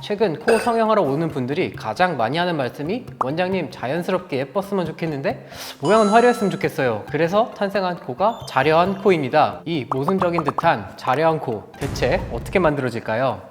최근 코 성형하러 오는 분들이 가장 많이 하는 말씀이 원장님 자연스럽게 예뻤으면 좋겠는데 모양은 화려했으면 좋겠어요. 그래서 탄생한 코가 자려한 코입니다. 이 모순적인 듯한 자려한 코 대체 어떻게 만들어질까요?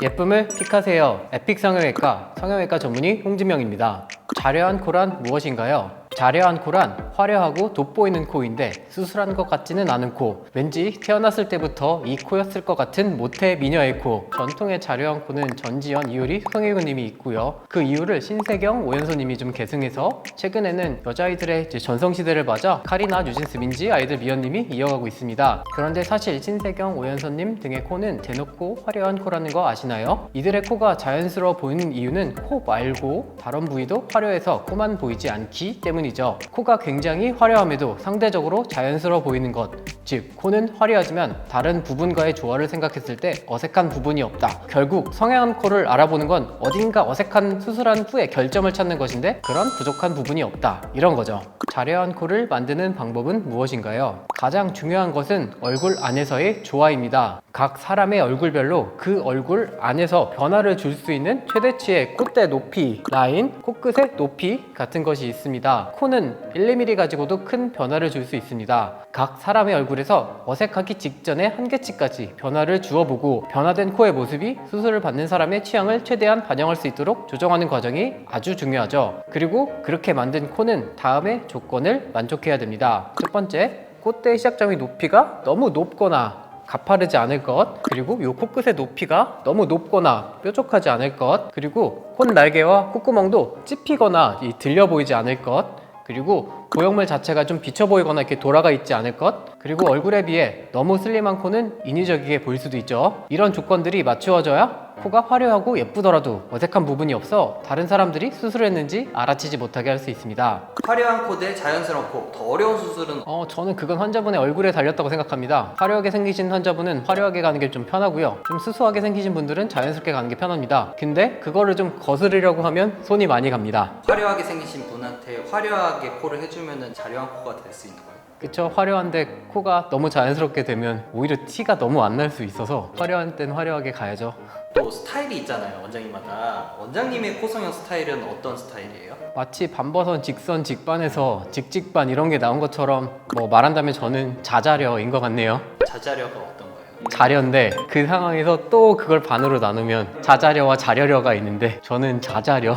예쁨을 픽하세요. 에픽 성형외과 성형외과 전문의 홍진명입니다. 자려한 코란 무엇인가요? 자려한 코란 화려하고 돋보이는 코인데 수술한 것 같지는 않은 코, 왠지 태어났을 때부터 이 코였을 것 같은 모태 미녀의 코. 전통의 자려한 코는 전지현, 이효리, 송혜교님이 있고요. 그 이유를 신세경, 오연소님이 좀 계승해서 최근에는 여자아이들의 전성시대를 맞아 카리나, 뉴진스, 민지, 아이들 미연님이 이어가고 있습니다. 그런데 사실 신세경, 오연소님 등의 코는 대놓고 화려한 코라는 거 아시나요? 이들의 코가 자연스러워 보이는 이유는 코 말고 다른 부위도 화려해서 코만 보이지 않기 때문이죠. 코가 굉장히 화려함에도 상대적으로 자연스러워 보이는 것, 즉 코는 화려하지만 다른 부분과의 조화를 생각했을 때 어색한 부분이 없다. 결국 성형한 코를 알아보는 건 어딘가 어색한 수술한 후에 결점을 찾는 것인데 그런 부족한 부분이 없다, 이런 거죠. 자려한 코를 만드는 방법은 무엇인가요? 가장 중요한 것은 얼굴 안에서의 조화입니다. 각 사람의 얼굴별로 그 얼굴 안에서 변화를 줄 수 있는 최대치의 콧대 높이, 라인, 코끝의 높이 같은 것이 있습니다. 코는 1~2mm 가지고도 큰 변화를 줄 수 있습니다. 각 사람의 얼굴에서 어색하기 직전에 한계치까지 변화를 주어보고 변화된 코의 모습이 수술을 받는 사람의 취향을 최대한 반영할 수 있도록 조정하는 과정이 아주 중요하죠. 그리고 그렇게 만든 코는 다음의 조건을 만족해야 됩니다. 첫 번째, 콧대의 시작점이 높이가 너무 높거나 가파르지 않을 것, 그리고 이 코끝의 높이가 너무 높거나 뾰족하지 않을 것, 그리고 콧날개와 콧구멍도 찝히거나 들려 보이지 않을 것, 그리고 보형물 자체가 좀 비쳐 보이거나 이렇게 돌아가 있지 않을 것, 그리고 얼굴에 비해 너무 슬림한 코는 인위적이게 보일 수도 있죠. 이런 조건들이 맞추어져야 코가 화려하고 예쁘더라도 어색한 부분이 없어 다른 사람들이 수술했는지 알아채지 못하게 할 수 있습니다. 화려한 코 대 자연스러운 코, 더 어려운 수술은? 저는 그건 환자분의 얼굴에 달렸다고 생각합니다. 화려하게 생기신 환자분은 화려하게 가는 게 좀 편하고요, 좀 수수하게 생기신 분들은 자연스럽게 가는 게 편합니다. 근데 그거를 좀 거스르려고 하면 손이 많이 갑니다. 화려하게 생기신 분한테 화려하게 코를 해주면 자려한 코가 될 수 있는 거예요? 그쵸, 화려한데 코가 너무 자연스럽게 되면 오히려 티가 너무 안 날 수 있어서 화려한 땐 화려하게 가야죠. 또 스타일이 있잖아요, 원장님마다. 원장님의 코 성형 스타일은 어떤 스타일이에요? 마치 반버선, 직선, 직반에서 직직반 이런 게 나온 것처럼 말한다면 저는 자자려인 것 같네요. 자자려가 어떤 거예요? 자려인데 그 상황에서 또 그걸 반으로 나누면 자자려와 자려려가 있는데 저는 자자려.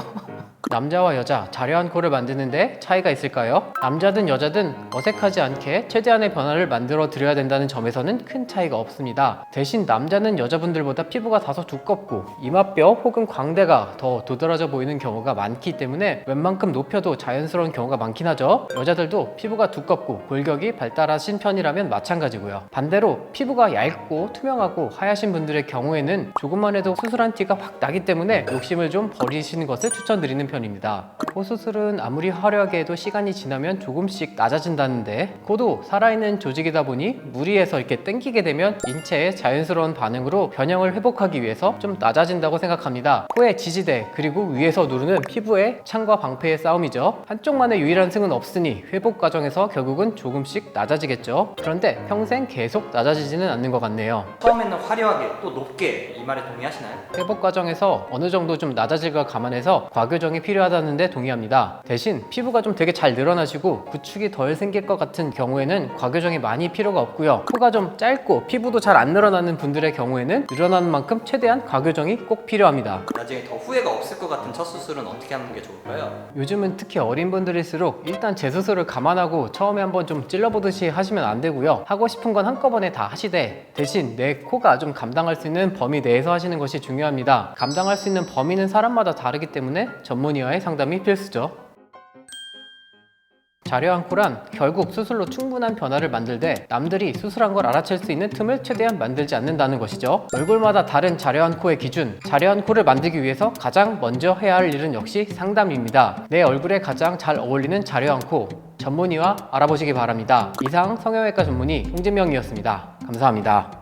남자와 여자, 자려한 코를 만드는데 차이가 있을까요? 남자든 여자든 어색하지 않게 최대한의 변화를 만들어 드려야 된다는 점에서는 큰 차이가 없습니다. 대신 남자는 여자분들보다 피부가 다소 두껍고 이마뼈 혹은 광대가 더 도드라져 보이는 경우가 많기 때문에 웬만큼 높여도 자연스러운 경우가 많긴 하죠. 여자들도 피부가 두껍고 골격이 발달하신 편이라면 마찬가지고요. 반대로 피부가 얇고 투명하고 하얗신 분들의 경우에는 조금만 해도 수술한 티가 확 나기 때문에 욕심을 좀 버리시는 것을 추천드리는 편입니다. 코 수술은 아무리 화려하게 해도 시간이 지나면 조금씩 낮아진다는데 코도 살아있는 조직이다 보니 무리해서 이렇게 당기게 되면 인체의 자연스러운 반응으로 변형을 회복하기 위해서 좀 낮아진다고 생각합니다. 코의 지지대 그리고 위에서 누르는 피부의 창과 방패의 싸움이죠. 한쪽만의 유일한 승은 없으니 회복 과정에서 결국은 조금씩 낮아지겠죠. 그런데 평생 계속 낮아지지는 않는 것 같네요. 처음에는 화려하게 또 높게, 이 말에 동의하시나요? 회복 과정에서 어느 정도 좀 낮아질 걸 감안해서 과교정이 필요하다는데 동의합니다. 대신 피부가 좀 되게 잘 늘어나시고 구축이 덜 생길 것 같은 경우에는 과교정이 많이 필요가 없고요. 코가 좀 짧고 피부도 잘 안 늘어나는 분들의 경우에는 늘어나는 만큼 최대한 과교정이 꼭 필요합니다. 나중에 더 후회가 없을 것 같은 첫 수술은 어떻게 하는 게 좋을까요? 요즘은 특히 어린 분들일수록 일단 재수술을 감안하고 처음에 한번 좀 찔러보듯이 하시면 안 되고요. 하고 싶은 건 한꺼번에 다 하시되 대신 내 코가 좀 감당할 수 있는 범위 내에서 하시는 것이 중요합니다. 감당할 수 있는 범위는 사람마다 다르기 때문에 전문의와의 상담이 필수죠. 자려한 코란 결국 수술로 충분한 변화를 만들되 남들이 수술한 걸 알아챌 수 있는 틈을 최대한 만들지 않는다는 것이죠. 얼굴마다 다른 자려한 코의 기준, 자려한 코를 만들기 위해서 가장 먼저 해야 할 일은 역시 상담입니다. 내 얼굴에 가장 잘 어울리는 자려한 코, 전문의와 알아보시기 바랍니다. 이상 성형외과 전문의 홍진명이었습니다. 감사합니다.